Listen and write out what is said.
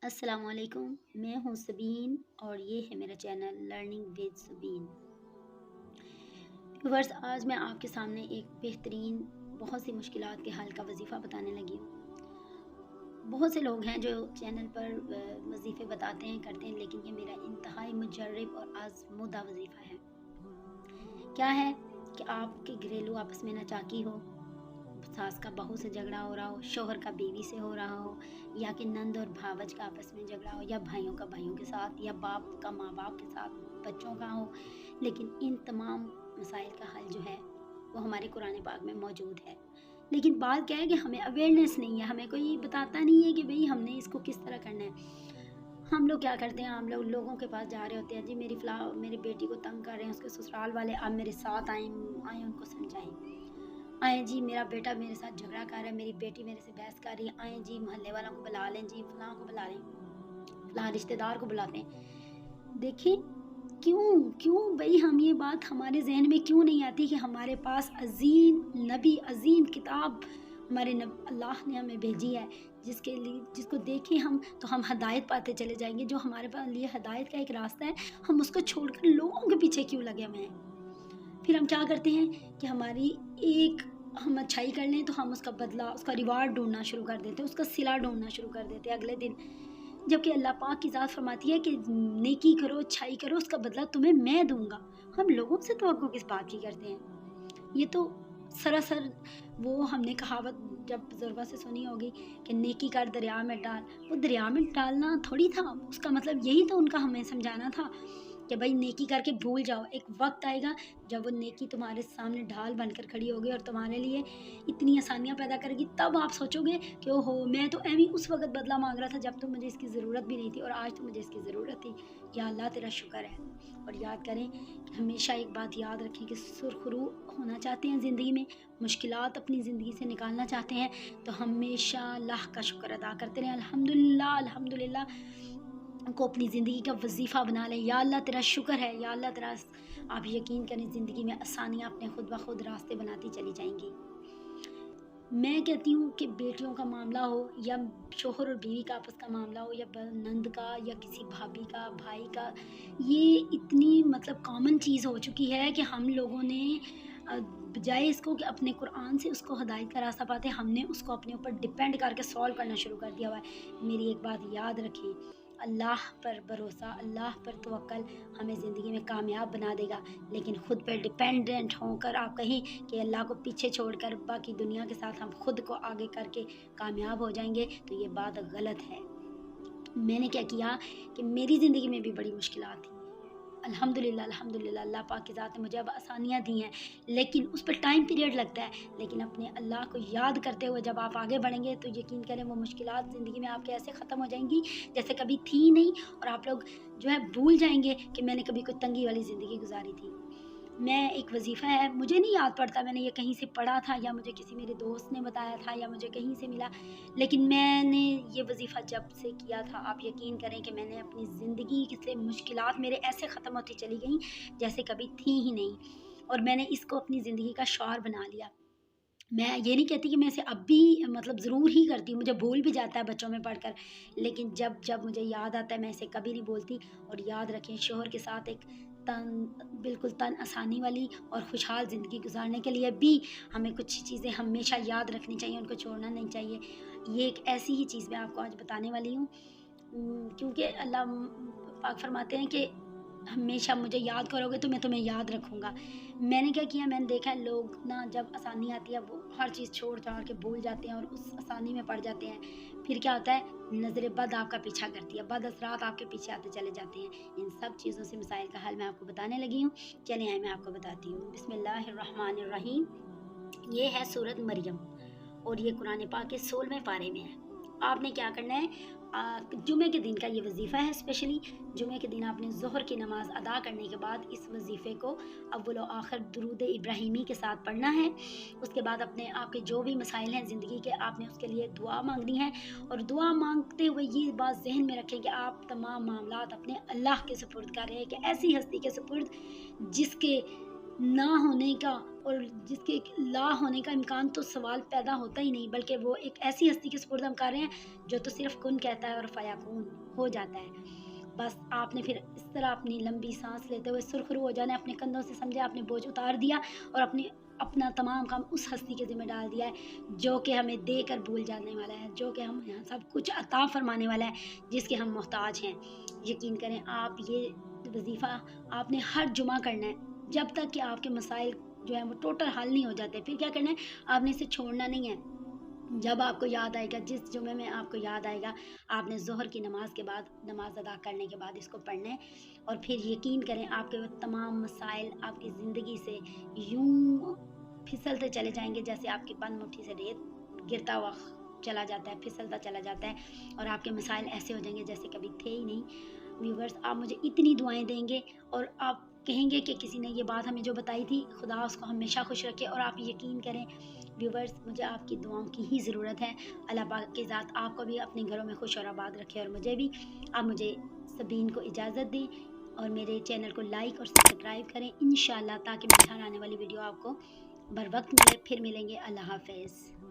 السلام علیکم، میں ہوں سبین اور یہ ہے میرا چینل لرننگ ود سبین۔ ویورز، آج میں آپ کے سامنے ایک بہترین بہت سی مشکلات کے حل کا وظیفہ بتانے لگی ہوں۔ بہت سے لوگ ہیں جو چینل پر وظیفے بتاتے ہیں کرتے ہیں، لیکن یہ میرا انتہائی مجرب اور آزمودہ وظیفہ ہے۔ کیا ہے کہ آپ کے گھریلو آپس میں ناچاکی ہو، ساس کا بہو سے جھگڑا ہو رہا ہو، شوہر کا بیوی سے ہو رہا ہو، یا کہ نند اور بھاوج کا آپس میں جھگڑا ہو، یا بھائیوں کا بھائیوں کے ساتھ، یا باپ کا ماں باپ کے ساتھ بچوں کا ہو، لیکن ان تمام مسائل کا حل جو ہے وہ ہمارے قرآن پاک میں موجود ہے۔ لیکن بات کیا ہے کہ ہمیں اویئرنیس نہیں ہے، ہمیں کوئی بتاتا نہیں ہے کہ بھئی ہم نے اس کو کس طرح کرنا ہے۔ ہم لوگ کیا کرتے ہیں، ہم لوگ لوگوں کے پاس جا رہے ہوتے ہیں، جی میری بیٹی کو تنگ کر رہے ہیں، اس کے سسرال والے، آپ میرے ساتھ آئیں ان کو سمجھائیں۔ آئیں جی، میرا بیٹا میرے ساتھ جھگڑا کر رہا ہے، میری بیٹی میرے سے بحث کر رہی ہے، آئیں جی محلے والوں کو بلا لیں، جی فلاں کو بلا لیں، فلاں رشتہ دار کو بلاتے ہیں۔ دیکھیں کیوں بھئی ہم یہ بات ہمارے ذہن میں کیوں نہیں آتی کہ ہمارے پاس عظیم نبی، عظیم کتاب ہمارے اللہ نے ہمیں بھیجی ہے، جس کو دیکھیں ہم تو ہم ہدایت پاتے چلے جائیں گے۔ جو ہمارے پاس لیے ہدایت کا ایک راستہ ہے، ہم اس کو چھوڑ کر لوگوں کے پیچھے کیوں لگے ہوئے ہیں؟ پھر ہم کیا کرتے ہیں کہ ہم اچھائی کر لیں تو ہم اس کا بدلہ، اس کا ریوارڈ ڈھونڈنا شروع کر دیتے ہیں، اس کا صلہ ڈھونڈنا شروع کر دیتے ہیں اگلے دن، جبکہ اللہ پاک کی ذات فرماتی ہے کہ نیکی کرو، اچھائی کرو، اس کا بدلہ تمہیں میں دوں گا۔ ہم لوگوں سے توقع کس بات کی کرتے ہیں؟ یہ تو سراسر وہ ہم نے کہاوت جب بزرگوں سے سنی ہوگی کہ نیکی کر دریا میں ڈال، وہ دریا میں ڈالنا تھوڑی تھا، اس کا مطلب یہی تو ان کا ہمیں سمجھانا تھا کہ بھائی نیکی کر کے بھول جاؤ، ایک وقت آئے گا جب وہ نیکی تمہارے سامنے ڈھال بن کر کھڑی ہوگی اور تمہارے لیے اتنی آسانیاں پیدا کرے گی، تب آپ سوچو گے کہ اوہو میں تو ایویں اس وقت بدلہ مانگ رہا تھا جب تو مجھے اس کی ضرورت بھی نہیں تھی، اور آج تو مجھے اس کی ضرورت تھی۔ یا اللہ تیرا شکر ہے۔ اور یاد کریں کہ ہمیشہ ایک بات یاد رکھیں کہ سرخرو ہونا چاہتے ہیں زندگی میں، مشکلات اپنی زندگی سے نکالنا چاہتے ہیں، تو ہمیشہ اللہ کا شکر ادا کرتے رہیں، الحمدللہ کو اپنی زندگی کا وظیفہ بنا لیں۔ یا اللہ تیرا شکر ہے، یا اللہ تیرا، آپ یقین کریں زندگی میں آسانیاں اپنے خود بخود راستے بناتی چلی جائیں گی۔ میں کہتی ہوں کہ بیٹیوں کا معاملہ ہو، یا شوہر اور بیوی کا آپس کا معاملہ ہو، یا نند کا، یا کسی بھابھی کا، بھائی کا، یہ اتنی کامن چیز ہو چکی ہے کہ ہم لوگوں نے بجائے اس کو کہ اپنے قرآن سے اس کو ہدایت کا راستہ پاتے، ہم نے اس کو اپنے اوپر ڈیپینڈ کر کے سالو کرنا شروع کر دیا ہوا ہے۔ میری ایک بات یاد رکھیں، اللہ پر بھروسہ، اللہ پر توکل ہمیں زندگی میں کامیاب بنا دے گا، لیکن خود پر ڈیپینڈنٹ ہو کر آپ کہیں کہ اللہ کو پیچھے چھوڑ کر باقی دنیا کے ساتھ ہم خود کو آگے کر کے کامیاب ہو جائیں گے، تو یہ بات غلط ہے۔ میں نے کیا کیا کہ میری زندگی میں بھی بڑی مشکلات تھیں، الحمدللہ اللہ پاک کی ذات نے مجھے اب آسانیاں دی ہیں، لیکن اس پر ٹائم پیریڈ لگتا ہے۔ لیکن اپنے اللہ کو یاد کرتے ہوئے جب آپ آگے بڑھیں گے تو یقین کریں وہ مشکلات زندگی میں آپ کے ایسے ختم ہو جائیں گی جیسے کبھی تھی ہی نہیں، اور آپ لوگ جو ہے بھول جائیں گے کہ میں نے کبھی کوئی تنگی والی زندگی گزاری تھی۔ میں ایک وظیفہ ہے، مجھے نہیں یاد پڑتا میں نے یہ کہیں سے پڑھا تھا، یا مجھے کسی میرے دوست نے بتایا تھا، یا مجھے کہیں سے ملا، لیکن میں نے یہ وظیفہ جب سے کیا تھا، آپ یقین کریں کہ میں نے اپنی زندگی سے مشکلات میرے ایسے ختم ہوتی چلی گئیں جیسے کبھی تھی ہی نہیں، اور میں نے اس کو اپنی زندگی کا شعار بنا لیا۔ میں یہ نہیں کہتی کہ میں اسے اب بھی ضرور ہی کرتی ہوں، مجھے بھول بھی جاتا ہے بچوں میں پڑھ کر، لیکن جب مجھے یاد آتا ہے میں اسے کبھی نہیں بولتی۔ اور یاد رکھیں، شوہر کے ساتھ ایک بالکل آسانی والی اور خوشحال زندگی گزارنے کے لیے بھی ہمیں کچھ چیزیں ہمیشہ یاد رکھنی چاہیے، ان کو چھوڑنا نہیں چاہیے۔ یہ ایک ایسی ہی چیز میں آپ کو آج بتانے والی ہوں، کیونکہ اللہ پاک فرماتے ہیں کہ ہمیشہ مجھے یاد کرو گے تو میں تمہیں یاد رکھوں گا۔ میں نے کیا کیا، میں نے دیکھا ہے لوگ جب آسانی آتی ہے وہ ہر چیز چھوڑ چھاڑ کے بھول جاتے ہیں اور اس آسانی میں پڑ جاتے ہیں، پھر کیا ہوتا ہے، نظر بد آپ کا پیچھا کرتی ہے، بد اثرات آپ کے پیچھے آتے چلے جاتے ہیں۔ ان سب چیزوں سے مسائل کا حل میں آپ کو بتانے لگی ہوں، چلیں آئے میں آپ کو بتاتی ہوں۔ بسم اللہ الرحمن الرحیم۔ یہ ہے سورۃ مریم اور یہ قرآن پاک کے 16ویں پارے میں ہے۔ آپ نے کیا کرنا ہے، جمعے کے دن کا یہ وظیفہ ہے، اسپیشلی جمعے کے دن آپ نے ظہر کی نماز ادا کرنے کے بعد اس وظیفے کو اول و آخر درود ابراہیمی کے ساتھ پڑھنا ہے۔ اس کے بعد آپ کے جو بھی مسائل ہیں زندگی کے، آپ نے اس کے لیے دعا مانگنی ہے، اور دعا مانگتے ہوئے یہ بات ذہن میں رکھیں کہ آپ تمام معاملات اپنے اللہ کے سپرد کر رہے ہیں، کہ ایسی ہستی کے سپرد جس کے نہ ہونے کا اور جس کے لا ہونے کا امکان تو سوال پیدا ہوتا ہی نہیں، بلکہ وہ ایک ایسی ہستی کے سپرد ہم کر رہے ہیں جو تو صرف کن کہتا ہے اور فیکون ہو جاتا ہے۔ بس آپ نے پھر اس طرح اپنی لمبی سانس لیتے ہوئے سرخرو ہو جانا ہے، اپنے کندھوں سے سمجھے آپ نے بوجھ اتار دیا اور اپنا تمام کام اس ہستی کے ذمہ ڈال دیا ہے جو کہ ہمیں دے کر بھول جانے والا ہے، جو کہ ہم یہاں سب کچھ عطا فرمانے والا ہے، جس کے ہم محتاج ہیں۔ یقین کریں آپ یہ وظیفہ آپ نے ہر جمعہ کرنا ہے، جب تک کہ آپ کے مسائل جو ہیں وہ ٹوٹل حل نہیں ہو جاتے۔ پھر کیا کرنا ہے، آپ نے اسے چھوڑنا نہیں ہے۔ جب آپ کو یاد آئے گا، جس جمعے میں آپ کو یاد آئے گا، آپ نے ظہر کی نماز کے بعد، نماز ادا کرنے کے بعد اس کو پڑھنا ہے، اور پھر یقین کریں آپ کے وہ تمام مسائل آپ کی زندگی سے یوں پھسلتے چلے جائیں گے جیسے آپ کی بند مٹھی سے ریت گرتا ہوا چلا جاتا ہے، پھسلتا چلا جاتا ہے، اور آپ کے مسائل ایسے ہو جائیں گے جیسے کبھی تھے ہی نہیں۔ ویورز، آپ مجھے اتنی دعائیں دیں گے اور آپ کہیں گے کہ کسی نے یہ بات ہمیں جو بتائی تھی، خدا اس کو ہمیشہ خوش رکھے۔ اور آپ یقین کریں ویورز، مجھے آپ کی دعاؤں کی ہی ضرورت ہے۔ اللہ پاک کی ذات آپ کو بھی اپنے گھروں میں خوش اور آباد رکھے، اور مجھے بھی۔ آپ مجھے سبین کو اجازت دیں اور میرے چینل کو لائک اور سبسکرائب کریں انشاءاللہ، تاکہ میری ہر آنے والی ویڈیو آپ کو بر وقت ملے۔ پھر ملیں گے، اللہ حافظ۔